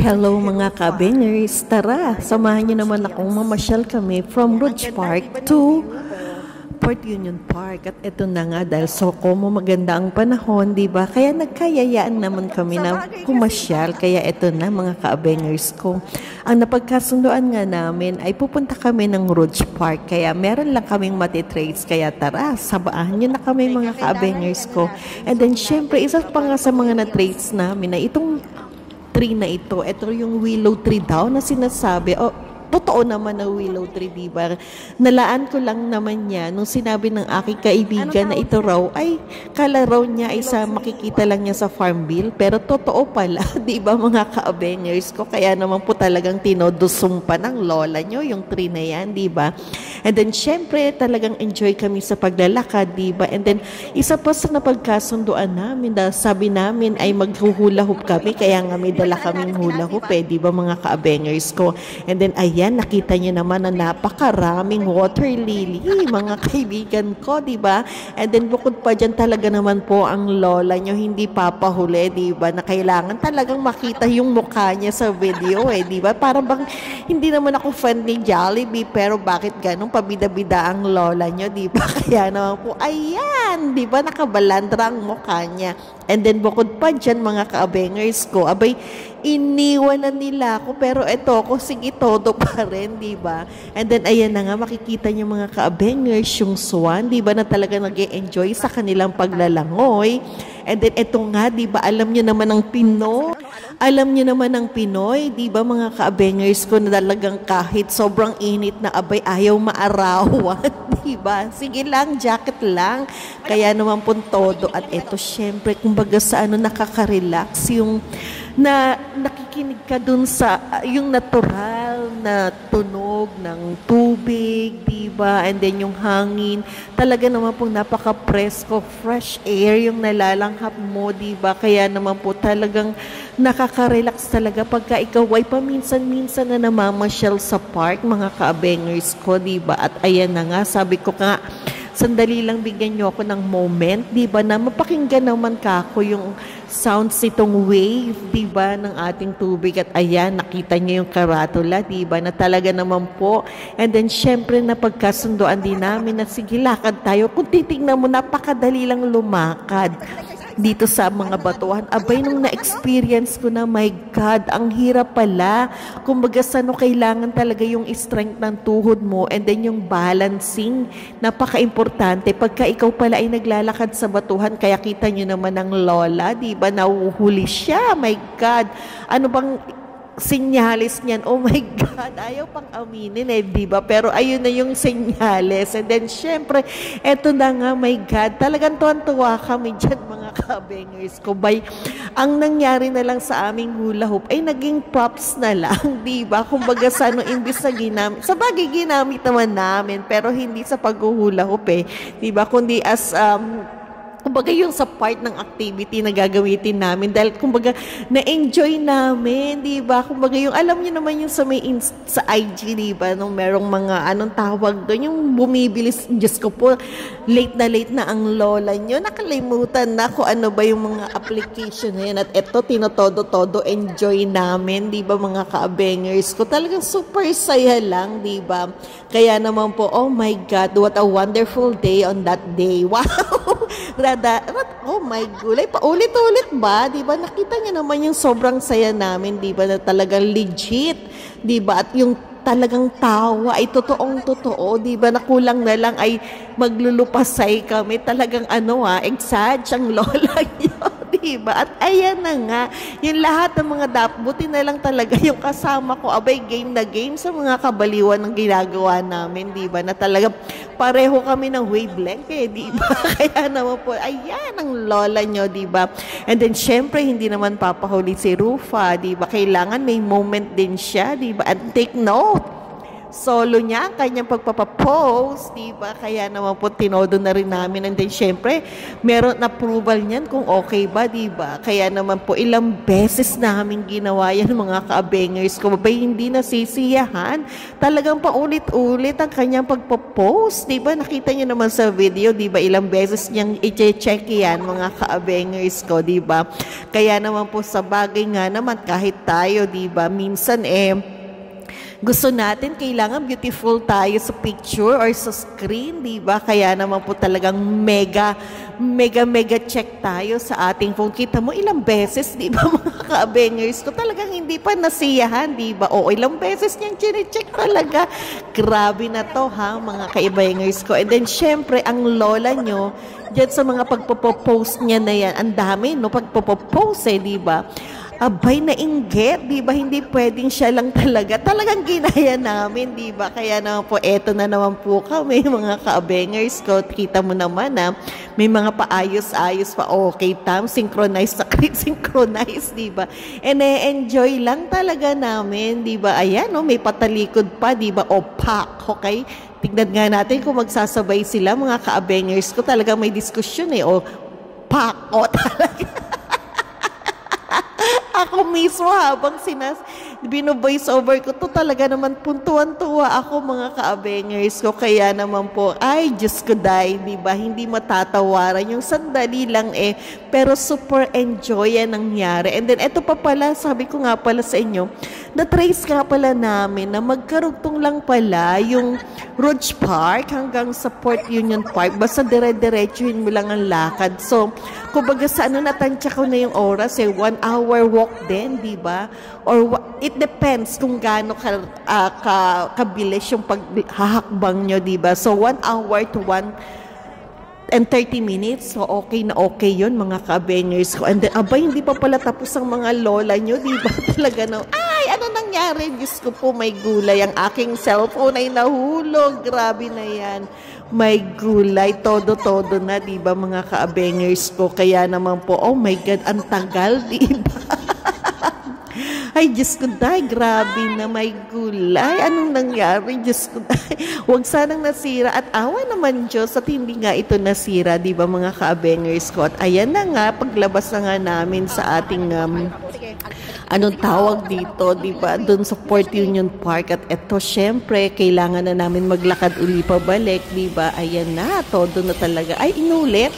Hello mga kabingers, tara, samahan niyo naman akong mamasyal kami from Rouge Park to Port Union Park. At eto na nga, dahil Sokomo maganda ang panahon, di ba? Kaya nagkayayaan naman kami na kumasyal. Kaya eto na mga kabingers ko. Ang napagkasunduan nga namin ay pupunta kami ng Rouge Park. Kaya meron lang kaming matitrace. Kaya tara, sabahan niyo na kami mga kabingers ko. And then syempre, isa pa nga sa mga na-trace namin na itong tree na ito. Ito yung willow tree daw na sinasabi. O, totoo naman na willow tree, diba? Nalaan ko lang naman niya nung sinabi ng aking kaibigan na ito raw ay kala raw niya ay sa makikita lang niya sa farm bill. Pero totoo pala, diba mga ka-abengers ko? Kaya naman po talagang tinodusumpa ng lola nyo yung tree na yan, diba? And then, syempre, talagang enjoy kami sa paglalakad, diba? And then, isa pa sa napagkasunduan namin, dahil sabi namin ay maghuhula hoop kami, kaya nga may dala kaming hula hoop, diba mga ka-abengers ko? And then, ayan, nakita niyo naman na napakaraming water lily, mga kaibigan ko, diba? And then, bukod pa dyan, talaga naman po ang lola nyo, hindi papahuli, diba? Na kailangan talagang makita yung mukha niya sa video, diba? Parang bang, hindi naman ako fan ni Jollibee, pero bakit ganun? Pabida-bida ang lola nyo, di ba? Kaya naman po, ayan, di ba? Nakabalandra ang mukha niya. And then, bukod pa dyan, mga ka-abengers ko, abay, iniwanan nila ako, pero eto ko, sige, todo pa rin, di ba? And then, ayan na nga, makikita niyo mga ka-abengers, yung swan, di ba, na talaga nag-e-enjoy sa kanilang paglalangoy. And then, eto nga, di ba, alam niyo naman ang Pinoy. Alam niyo naman ang Pinoy, di ba mga ka-abengers ko, na talagang kahit sobrang init na abay, ayaw maarawan, di ba? Sige lang, jacket lang. Kaya naman po todo. At eto, syempre, kumbaga sa ano, nakaka-relax yung na nakikinig ka dun sa yung natural na tunog ng tubig, diba? And then yung hangin, talaga naman po napaka-presko, fresh air yung nalalanghap mo, diba? Kaya naman po talagang nakaka-relax talaga pagka ikaw ay paminsan-minsan na namamasyal sa park, mga ka-abengers ko, diba? At ayan na nga, sabi ko nga, sandali lang bigyan nyo ako ng moment, di ba, na mapakinggan naman kako yung sounds itong wave, di ba, ng ating tubig. At ayan, nakita nyo yung karatula, di ba, na talaga naman po. And then, syempre, napagkasundoan din namin na sige, lakad tayo. Kung titignan mo, napakadali lang lumakad dito sa mga batuhan. Abay, nung na-experience ko na, my God, ang hirap pala. Kumbaga, sano kailangan talaga yung strength ng tuhod mo and then yung balancing. Napaka-importante. Pagka ikaw pala ay naglalakad sa batuhan, kaya kita nyo naman ang lola, di ba? Nauhuli siya. My God. Ano bang sinyalis niyan? Oh my God, ayaw pang aminin di ba? Pero ayun na yung sinyalis. And then, syempre, eto na nga, my God, talagang tuwan-tuwa kami dyan, mga kabengers ko. Ang nangyari na lang sa aming hula hoop ay naging props na lang, di ba? Kumbaga sa ano, imbis na ginamit. Sa bagay, ginamit naman namin, pero hindi sa paghuhula hoop di ba? Kundi as kumbaga yung sa part ng activity na gagamitin namin dahil kumbaga na-enjoy namin, di ba? Kumbaga yung alam niyo naman yung sa sa IG, di ba? Nung merong mga anong tawag doon, yung bumibilis, Diyos ko po, late na ang lola nyo. Nakalimutan na kung ano ba yung mga application na yan. At eto, tinotodo-todo, enjoy namin, di ba mga ka-abengers ko? Talagang super saya lang, di ba? Kaya naman po, oh my God, what a wonderful day on that day. Wow! Oh my gulay, paulit-ulit ba? Diba? Nakita niyo naman yung sobrang saya namin, diba? Na talagang legit, diba? At yung talagang tawa ay totoong-totoo, diba? Na kulang na lang ay maglulupasay kami. Talagang exage ang lola niyo. Diba? At ayan na nga, yung lahat ng mga buti na lang talaga yung kasama ko, abay game na game sa mga kabaliwan ng ginagawa namin, diba? Na talaga pareho kami ng wavelength diba? Kaya naman po, ayan ang lola nyo, diba? And then, syempre, hindi naman papahuli si Rufa, diba? Kailangan may moment din siya, diba? And take note, solo niya ang kanyang pagpapapost, di ba? Kaya naman po tinodo na rin namin. And then syempre, meron na approval niyan kung okay ba, di ba? Kaya naman po ilang beses namin ginawa yan mga ka-abengers ko. Ba hindi nasisiyahan? Talagang paulit-ulit ang kanyang pagpapost, di ba? Nakita niyo naman sa video, di ba? Ilang beses niyang i-check yan mga ka-abengers ko, di ba? Kaya naman po sa bagay nga naman kahit tayo, di ba? Minsan gusto natin, kailangan beautiful tayo sa picture or sa screen, di ba? Kaya naman po talagang mega check tayo sa ating phone. Kita mo ilang beses, di ba mga ka-abengers ko? Talagang hindi pa nasiyahan, di ba? O ilang beses niyang chine-check talaga. Grabe na to ha, mga ka-abengers ko. And then syempre, ang lola nyo, dyan sa mga pagpo-post niya na yan, ang dami, no? Pagpo-post di ba? Abay, nainggit, di ba? Hindi pwedeng siya lang talaga. Talagang ginaya namin, di ba? Kaya naman po, eto na naman po kami, mga ka-abengers ko. Kita mo naman, may mga paayos-ayos pa. Okay, synchronize sa synchronize, di ba? And enjoy lang talaga namin, di ba? Ayan, may patalikod pa, di ba? O pak, okay? Tignan nga natin kung magsasabay sila, mga ka-abengers ko. Talagang may diskusyon o pak, o talaga. Ako mismo habang bino-voice over ko to talaga naman puntuan-tuwa ako mga ka-abengers ko. Kaya naman po, ay Diyos ko day, di ba? Hindi matatawaran yung sandali lang pero super enjoy yan nangyari. And then eto pa pala, sabi ko nga pala sa inyo, na-trace nga pala namin na magkarugtong lang pala yung Rouge Park hanggang sa Port Union Park. Basta dire-diretsuhin mo lang ang lakad. So, kumbaga sa natansya ko na yung oras 1 hour walk din, di ba? Or it depends kung gaano kabilis yung paghahakbang nyo, di ba? So 1 hour to 1 and 30 minutes. So okay na okay yun mga ka-abengers ko. And then, abay, hindi pa pala tapos ang mga lola nyo, di ba? Talaga na, ay, ano nangyari? Diyos ko po, may gulay. Ang aking cellphone ay nahulog. Grabe na yan. May gulay, todo-todo na, di ba mga ka-abengers ko? Kaya naman po, oh my God, ang tagal, di ba? Ay, Diyos ko dahil, grabe na may gulay. Anong nangyari? Diyos ko dahil. Huwag sanang nasira. At awa naman Diyos at hindi nga ito nasira, di ba mga ka-abengers ko? At ayan na nga, paglabas na nga namin sa ating anong tawag dito, di ba? Doon sa Port Union Park. At eto, syempre, kailangan na namin maglakad uli pabalik, di ba? Ayan na, todo na talaga. Ay, inulit.